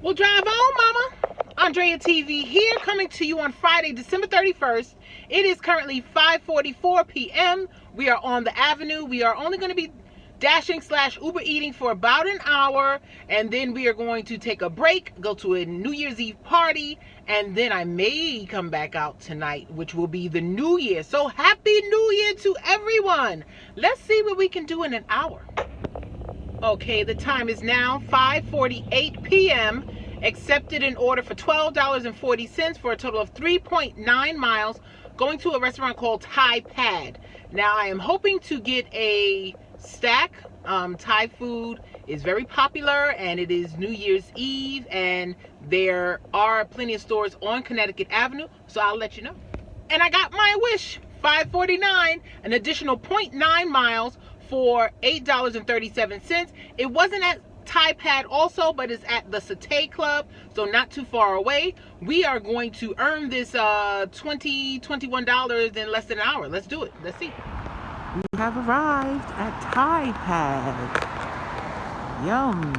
Well, drive on, Mama. Andrea TV here, coming to you on Friday, December 31st. It is currently 5:44 p.m. We are on the avenue. We are only going to be dashing / Uber eating for about an hour, and then we are going to take a break, go to a New Year's Eve party, and then I may come back out tonight, which will be the New Year. So Happy New Year to everyone. Let's see what we can do in an hour. Okay, the time is now 5:48 p.m. Accepted an order for $12.40 for a total of 3.9 miles, going to a restaurant called Thai Pad. Now, I am hoping to get a stack. Thai food is very popular, and it is New Year's Eve, and there are plenty of stores on Connecticut Avenue, so I'll let you know. And I got my wish, 5:49, an additional 0.9 miles for $8.37. It wasn't at Thai Pad also, but it's at the Satay Club, so not too far away. We are going to earn this $21 in less than an hour. Let's do it. Let's see. We have arrived at Thai Pad. Yum.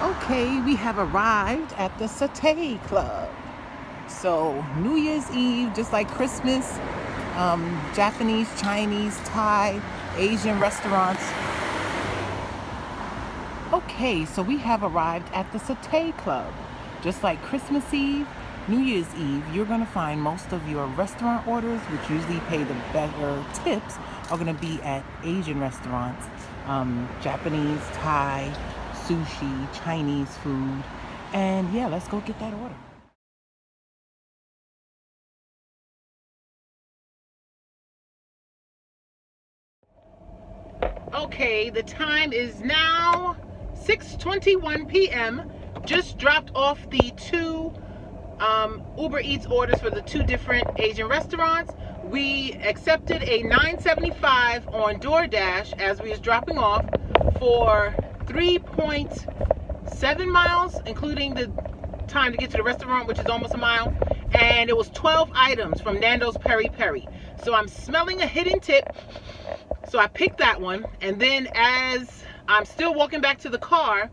Okay, we have arrived at the Satay Club. So New Year's Eve, just like Christmas, Japanese, Chinese, Thai, Asian restaurants. Okay, so we have arrived at the Satay Club. Just like Christmas Eve, New Year's Eve, you're going to find most of your restaurant orders, which usually pay the better tips, are going to be at Asian restaurants, Japanese, Thai, sushi, Chinese food. And yeah, let's go get that order. Okay, the time is now 6:21 p.m. Just dropped off the two Uber Eats orders for the two different Asian restaurants. We accepted a $9.75 on DoorDash as we was dropping off for 3.7 miles, including the time to get to the restaurant, which is almost a mile. And it was 12 items from Nando's Peri Peri. So I'm smelling a hidden tip. So I picked that one, and then as I'm still walking back to the car,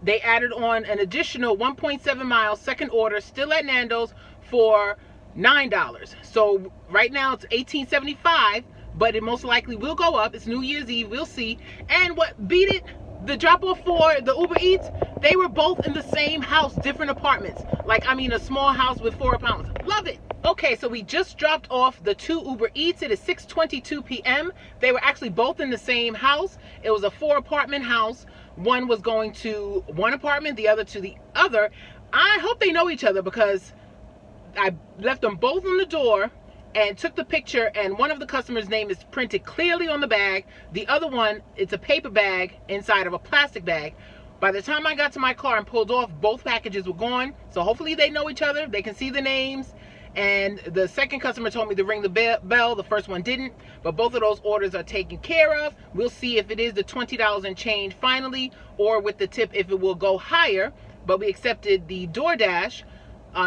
they added on an additional 1.7 miles, second order, still at Nando's, for $9. So right now it's $18.75, but it most likely will go up. It's New Year's Eve, we'll see. And what beat it, the drop-off for the Uber Eats, they were both in the same house, different apartments. Like, I mean, a small house with 4 apartments. Love it. Okay, so we just dropped off the two Uber Eats. It is 6:22 p.m. They were actually both in the same house. It was a 4-apartment house. One was going to one apartment, the other to the other. I hope they know each other because I left them both on the door and took the picture, and one of the customers' name is printed clearly on the bag. The other one, it's a paper bag inside of a plastic bag. By the time I got to my car and pulled off, both packages were gone. So hopefully they know each other. They can see the names. And the second customer told me to ring the bell. The first one didn't. But both of those orders are taken care of. We'll see if it is the $20 and change finally, or with the tip if it will go higher. But we accepted the DoorDash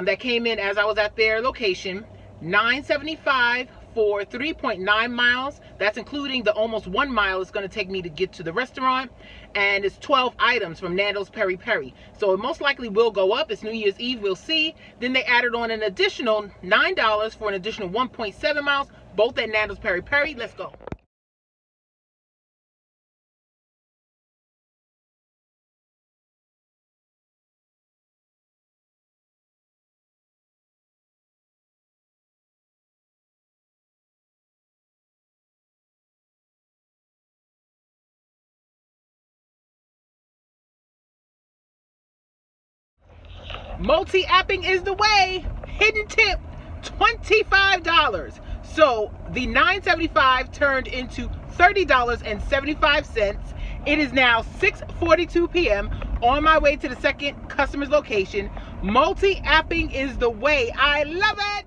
that came in as I was at their location. $9.75 for 3.9 miles. That's including the almost 1 mile it's going to take me to get to the restaurant. And it's 12 items from Nando's Peri Peri. So it most likely will go up. It's New Year's Eve, we'll see. Then they added on an additional $9 for an additional 1.7 miles, both at Nando's Peri Peri. Let's go. Multi-apping is the way. Hidden tip, $25. So the $9.75 turned into $30.75. It is now 6:42 p.m. on my way to the second customer's location. Multi-apping is the way. I love it.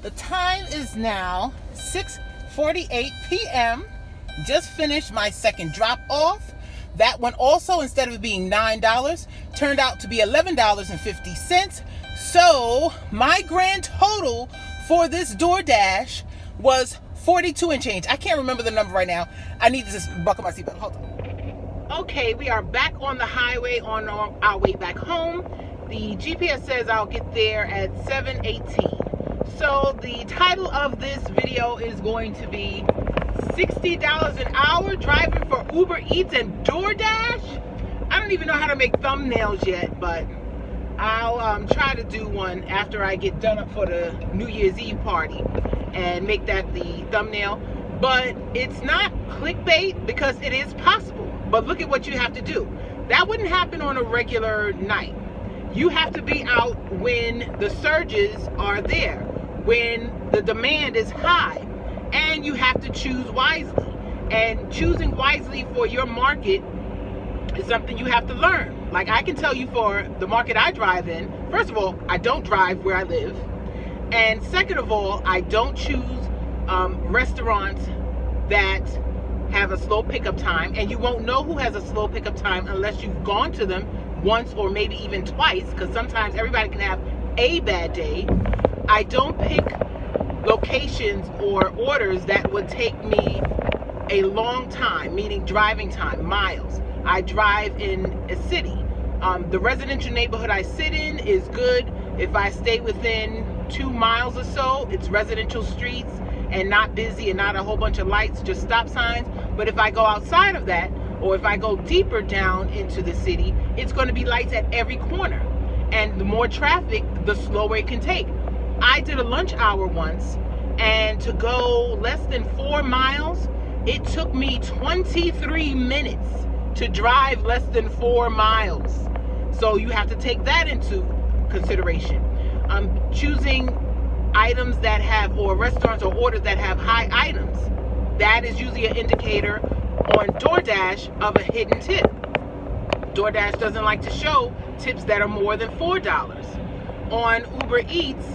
The time is now 6:48 p.m. Just finished my second drop off. That one also, instead of being $9, turned out to be $11.50. So my grand total for this DoorDash was 42 and change. I can't remember the number right now. I need to just buckle my seatbelt. Hold on. Okay, we are back on the highway on our way back home. The GPS says I'll get there at 7:18. So the title of this video is going to be $60 an hour driving for Uber Eats and DoorDash. I don't even know how to make thumbnails yet, but I'll try to do one after I get done up for the New Year's Eve party and make that the thumbnail. But it's not clickbait because it is possible. But look at what you have to do. That wouldn't happen on a regular night. You have to be out when the surges are there, when the demand is high, and you have to choose wisely. And choosing wisely for your market is something you have to learn. Like I can tell you for the market I drive in, first of all, I don't drive where I live. And second of all, I don't choose restaurants that have a slow pickup time. And you won't know who has a slow pickup time unless you've gone to them once or maybe even twice, because sometimes everybody can have a bad day. I don't pick locations or orders that would take me a long time, meaning driving time, miles. I drive in a city. The residential neighborhood I sit in is good. If I stay within 2 miles or so, it's residential streets and not busy and not a whole bunch of lights, just stop signs. But if I go outside of that, or if I go deeper down into the city, it's going to be lights at every corner. And the more traffic, the slower it can take. I did a lunch hour once, and to go less than 4 miles, it took me 23 minutes to drive less than 4 miles. So you have to take that into consideration. Choosing items that have, or restaurants or orders that have high items, that is usually an indicator on DoorDash of a hidden tip. DoorDash doesn't like to show tips that are more than $4. On Uber Eats,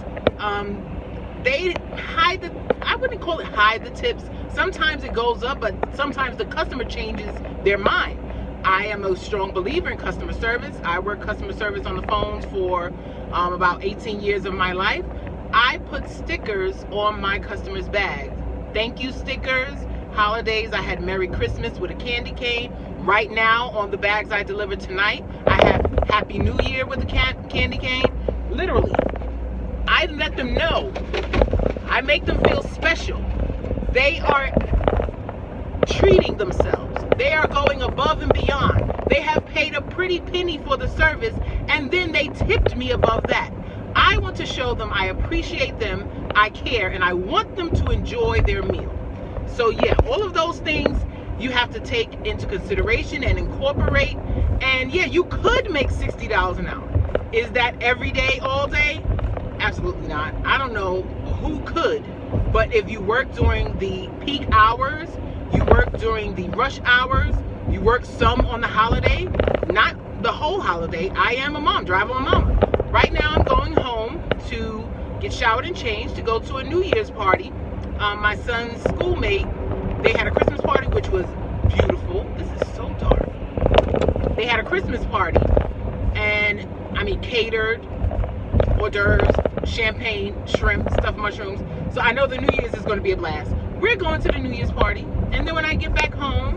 they hide the, I wouldn't call it hide the tips. Sometimes it goes up, but sometimes the customer changes their mind. I am a strong believer in customer service. I work customer service on the phones for about 18 years of my life. I put stickers on my customers' bags. Thank you stickers. Holidays, I had Merry Christmas with a candy cane. Right now, on the bags I delivered tonight, I have Happy New Year with a candy cane. Literally, I let them know. I make them feel special. They are treating themselves. They are going above and beyond. They have paid a pretty penny for the service, and then they tipped me above that. I want to show them I appreciate them, I care, and I want them to enjoy their meal. So yeah, all of those things you have to take into consideration and incorporate. And yeah, you could make $60 an hour. Is that every day, all day? Absolutely not. I don't know who could, but if you work during the peak hours, you work during the rush hours, you work some on the holiday, not the whole holiday. I am a mom, drive on mama. Right now I'm going home to get showered and changed to go to a New Year's party. My son's schoolmate, they had a Christmas party, which was beautiful. This is so dark. They had a Christmas party, and I mean catered, hors d'oeuvres, champagne, shrimp, stuffed mushrooms. So I know the New Year's is going to be a blast. We're going to the New Year's party, and then when I get back home,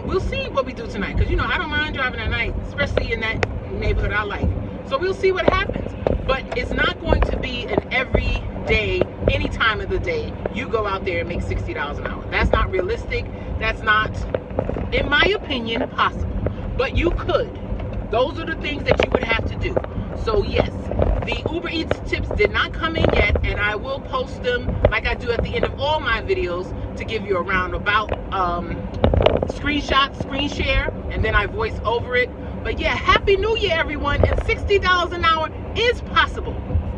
we'll see what we do tonight. Because, you know, I don't mind driving at night, especially in that neighborhood I like. So we'll see what happens. But it's not going to be an every day, any time of the day, you go out there and make $60 an hour. That's not realistic. That's not, in my opinion, possible. But you could. Those are the things that you would have to do. So yes, the Uber Eats tips did not come in yet, and I will post them like I do at the end of all my videos to give you a roundabout screenshot, screen share, and then I voice over it. But yeah, Happy New Year, everyone, and $60 an hour is possible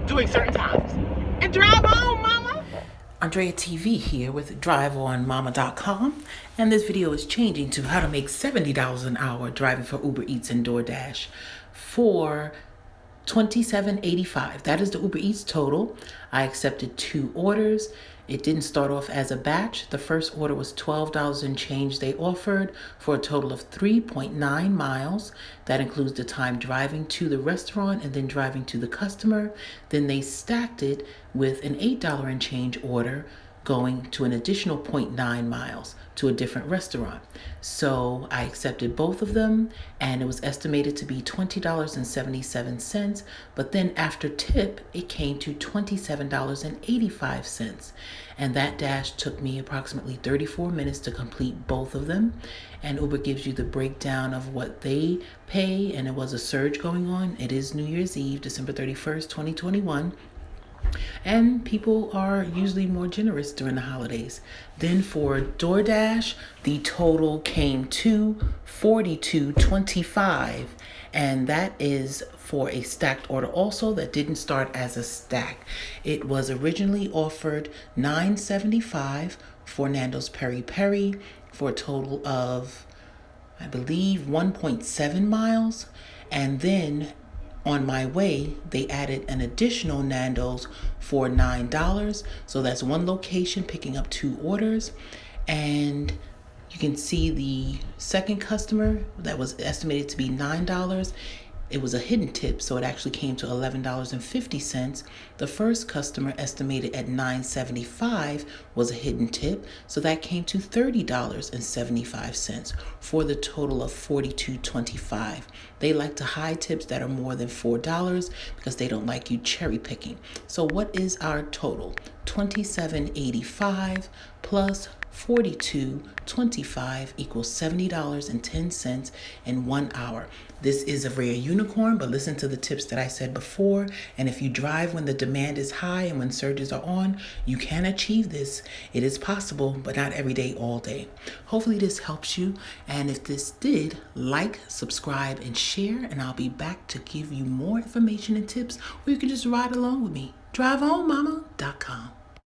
during certain times. And drive on, mama! Andrea TV here with driveonmama.com, and this video is changing to how to make $70 an hour driving for Uber Eats and DoorDash for $27.85. That is the Uber Eats total. I accepted 2 orders, It didn't start off as a batch. The first order was $12 and change they offered for a total of 3.9 miles. That includes the time driving to the restaurant and then driving to the customer. Then they stacked it with an $8 and change order going to an additional zero point 0.9 miles to a different restaurant. So I accepted both of them, and it was estimated to be $20.77. But then after tip, it came to $27.85. And that dash took me approximately 34 minutes to complete both of them. And Uber gives you the breakdown of what they pay, and it was a surge going on. It is New Year's Eve, December 31st, 2021. And people are usually more generous during the holidays. Then for DoorDash, the total came to $42.25, and that is for a stacked order also that didn't start as a stack. It was originally offered $9.75 for Nando's Peri Peri for a total of, I believe, 1.7 miles. And then on my way, they added an additional Nando's for $9. So that's one location picking up 2 orders. And you can see the second customer that was estimated to be $9. It was a hidden tip, so it actually came to $11.50. The first customer, estimated at $9.75, was a hidden tip, so that came to $30.75 for the total of $42.25. They like to hide tips that are more than $4 because they don't like you cherry picking. So what is our total? $27.85 plus $42.25 equals $70.10 in 1 hour. This is a rare unicorn, but listen to the tips that I said before. And if you drive when the demand is high and when surges are on, you can achieve this. It is possible, but not every day, all day. Hopefully this helps you. And if this did, like, subscribe, and share, and I'll be back to give you more information and tips, or you can just ride along with me. DriveOnMama.com.